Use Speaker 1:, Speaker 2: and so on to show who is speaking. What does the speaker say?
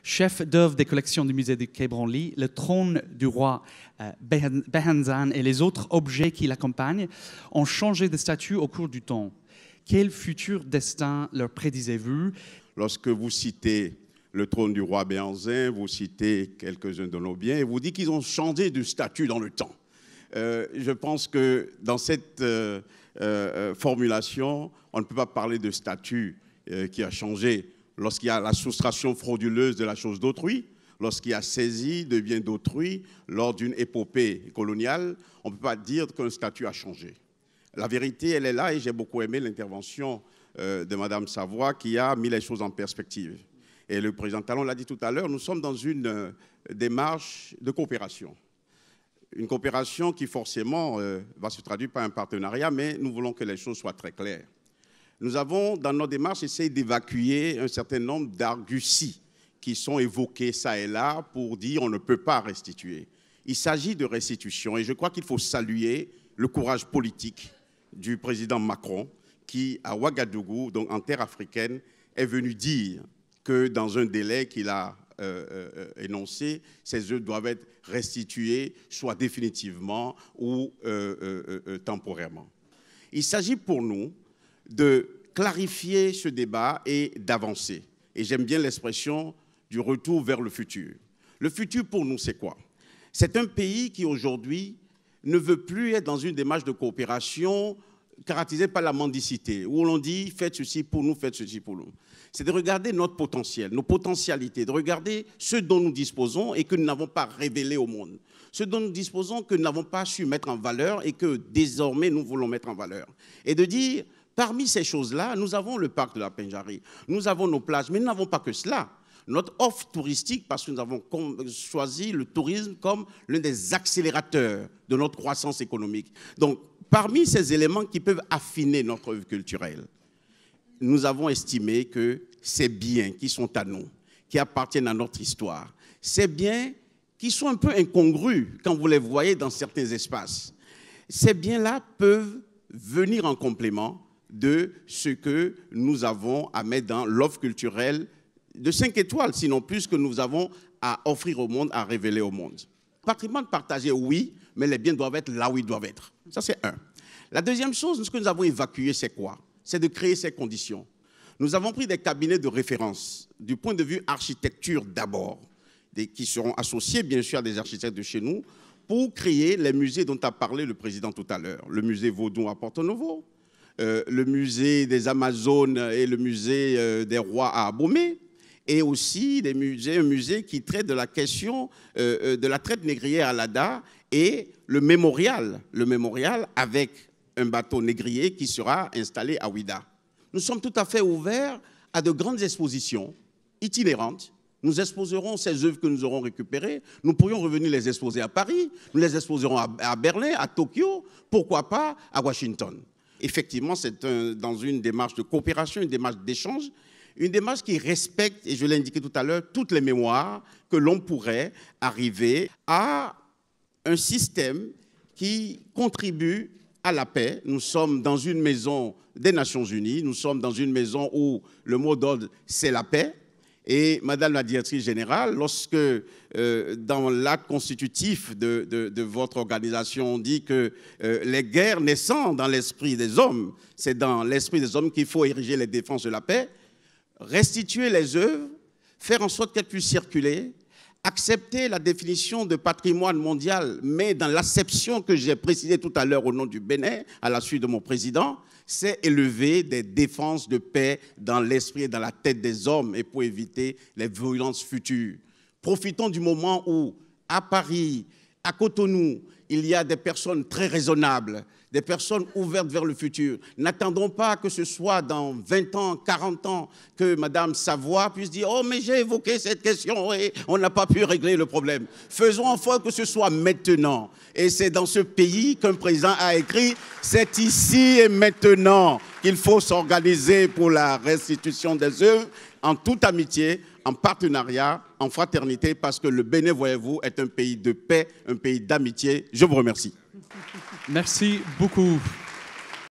Speaker 1: chef d'œuvre des collections du musée du Quai Branly, le trône du roi Behenzan et les autres objets qui l'accompagnent ont changé de statut au cours du temps. Quel futur destin leur prédisez-vous?
Speaker 2: Lorsque vous citez le trône du roi Behenzan, vous citez quelques-uns de nos biens et vous dites qu'ils ont changé de statut dans le temps. Je pense que dans cette formulation, on ne peut pas parler de statut qui a changé lorsqu'il y a la soustraction frauduleuse de la chose d'autrui, lorsqu'il y a saisie de biens d'autrui lors d'une épopée coloniale. On ne peut pas dire qu'un statut a changé. La vérité, elle est là et j'ai beaucoup aimé l'intervention de Mme Savoie qui a mis les choses en perspective. Et le président Talon l'a dit tout à l'heure, nous sommes dans une démarche de coopération. Une coopération qui forcément va se traduire par un partenariat, mais nous voulons que les choses soient très claires. Nous avons, dans nos démarches, essayé d'évacuer un certain nombre d'arguties qui sont évoquées ça et là pour dire on ne peut pas restituer. Il s'agit de restitution et je crois qu'il faut saluer le courage politique du président Macron qui, à Ouagadougou, donc en terre africaine, est venu dire que dans un délai qu'il a énoncé, ces œuvres doivent être restituées, soit définitivement ou temporairement. Il s'agit pour nous de clarifier ce débat et d'avancer. Et j'aime bien l'expression du retour vers le futur. Le futur pour nous, c'est quoi? C'est un pays qui aujourd'hui ne veut plus être dans une démarche de coopération caractérisée par la mendicité, où l'on dit faites ceci pour nous, faites ceci pour nous. C'est de regarder notre potentiel, nos potentialités, de regarder ce dont nous disposons et que nous n'avons pas révélé au monde. Ce dont nous disposons que nous n'avons pas su mettre en valeur et que désormais nous voulons mettre en valeur. Et de dire, parmi ces choses-là, nous avons le parc de la Pendjari, nous avons nos plages, mais nous n'avons pas que cela. Notre offre touristique, parce que nous avons choisi le tourisme comme l'un des accélérateurs de notre croissance économique. Donc, parmi ces éléments qui peuvent affiner notre œuvre culturelle, nous avons estimé que ces biens qui sont à nous, qui appartiennent à notre histoire, ces biens qui sont un peu incongrus quand vous les voyez dans certains espaces, ces biens-là peuvent venir en complément de ce que nous avons à mettre dans l'offre culturelle de 5 étoiles, sinon plus, que nous avons à offrir au monde, à révéler au monde. Patrimoine partagé, oui, mais les biens doivent être là où ils doivent être. Ça, c'est un. La deuxième chose, ce que nous avons évacué, c'est quoi? C'est de créer ces conditions. Nous avons pris des cabinets de référence, du point de vue architecture d'abord, qui seront associés, bien sûr, à des architectes de chez nous, pour créer les musées dont a parlé le président tout à l'heure. Le musée Vaudon à Porto-Novo, le musée des Amazones et le musée des Rois à Abomey, et aussi un musée qui traite de la question de la traite négrière à l'Ada et le mémorial avec un bateau négrier qui sera installé à Ouida. Nous sommes tout à fait ouverts à de grandes expositions itinérantes. Nous exposerons ces œuvres que nous aurons récupérées. Nous pourrions revenir les exposer à Paris, nous les exposerons à Berlin, à Tokyo, pourquoi pas à Washington. Effectivement, c'est dans une démarche de coopération, une démarche d'échange, une démarche qui respecte, et je l'ai indiqué tout à l'heure, toutes les mémoires que l'on pourrait arriver à un système qui contribue à la paix. Nous sommes dans une maison des Nations Unies, nous sommes dans une maison où le mot d'ordre, c'est la paix. Et Madame la directrice générale, lorsque dans l'acte constitutif de votre organisation, on dit que les guerres naissant dans l'esprit des hommes, c'est dans l'esprit des hommes qu'il faut ériger les défenses de la paix, restituer les œuvres, faire en sorte qu'elles puissent circuler, accepter la définition de patrimoine mondial, mais dans l'acception que j'ai précisée tout à l'heure au nom du Bénin, à la suite de mon président, c'est élever des défenses de paix dans l'esprit et dans la tête des hommes et pour éviter les violences futures. Profitons du moment où, à Paris, à Cotonou, il y a des personnes très raisonnables, des personnes ouvertes vers le futur. N'attendons pas que ce soit dans 20 ans, 40 ans, que Mme Savoie puisse dire « Oh, mais j'ai évoqué cette question et on n'a pas pu régler le problème. » Faisons en sorte que ce soit maintenant. Et c'est dans ce pays qu'un président a écrit « C'est ici et maintenant qu'il faut s'organiser pour la restitution des œuvres en toute amitié, en partenariat, en fraternité, parce que le Bénin, voyez-vous, est un pays de paix, un pays d'amitié. » Je vous remercie.
Speaker 1: Merci beaucoup.